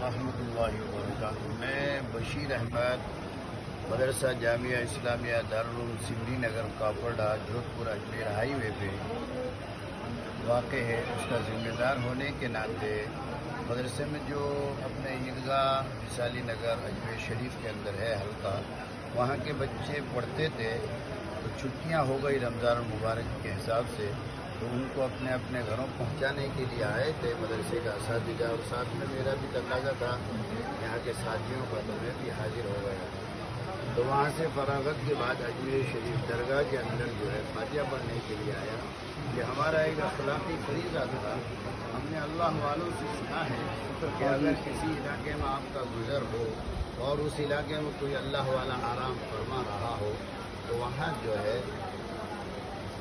ورحمۃ اللہ وبرکاتہ۔ میں بشیر احمد مدرسہ جامعہ اسلامیہ دارالعلوم سمری نگر کاپڑا جودھپور اجمیر ہائی وے پہ واقع ہے، اس کا ذمہ دار ہونے کے ناطے مدرسے میں جو اپنے عیدگاہ وصالی نگر اجمیر شریف کے اندر ہے حلقہ، وہاں کے بچے پڑھتے تھے، تو چھٹیاں ہو گئی رمضان المبارک کے حساب سے، تو ان کو اپنے اپنے گھروں پہنچانے کے لیے آئے تھے مدرسے کا اساتذہ، اور ساتھ میں میرا بھی تقاضا تھا یہاں کے ساتھیوں کا، تو میں بھی حاضر ہو گیا۔ تو وہاں سے فراغت کے بعد اجمیر شریف درگاہ کے اندر جو ہے فاتحہ پڑھنے کے لیے آیا۔ یہ ہمارا ایک اخلاقی فریضہ تھا۔ ہم نے اللہ والوں سے سنا ہے کہ اگر کسی علاقے میں آپ کا گزر ہو اور اس علاقے میں کوئی اللہ والا آرام فرما رہا ہو، تو وہاں جو ہے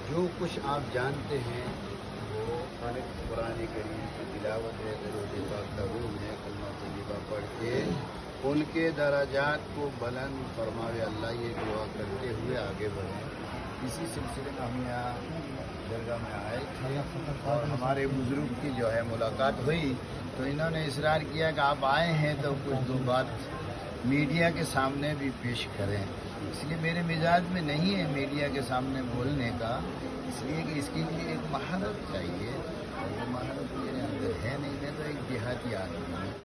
جو کچھ آپ جانتے ہیں وہ قرآن کریم کی تلاوت ہے، درود پاک کا روم ہے، کلمہ طیبہ پڑھ کے ان کے درجات کو بلند فرماوے اللہ، یہ دعا کرتے ہوئے آگے بڑھیں۔ اسی سلسلے میں ہم یہاں درگاہ میں آئے اور ہمارے بزرگ کی جو ہے ملاقات ہوئی، تو انہوں نے اصرار کیا کہ آپ آئے ہیں تو کچھ دو بات میڈیا کے سامنے بھی پیش کریں۔ اس لیے میرے مزاج میں نہیں ہے میڈیا کے سامنے بولنے کا، اس لیے کہ اس کے لیے ایک مہارت چاہیے، اور وہ مہارت میرے اندر ہے نہیں، میں تو ایک دیہاتی آدمی ہوں۔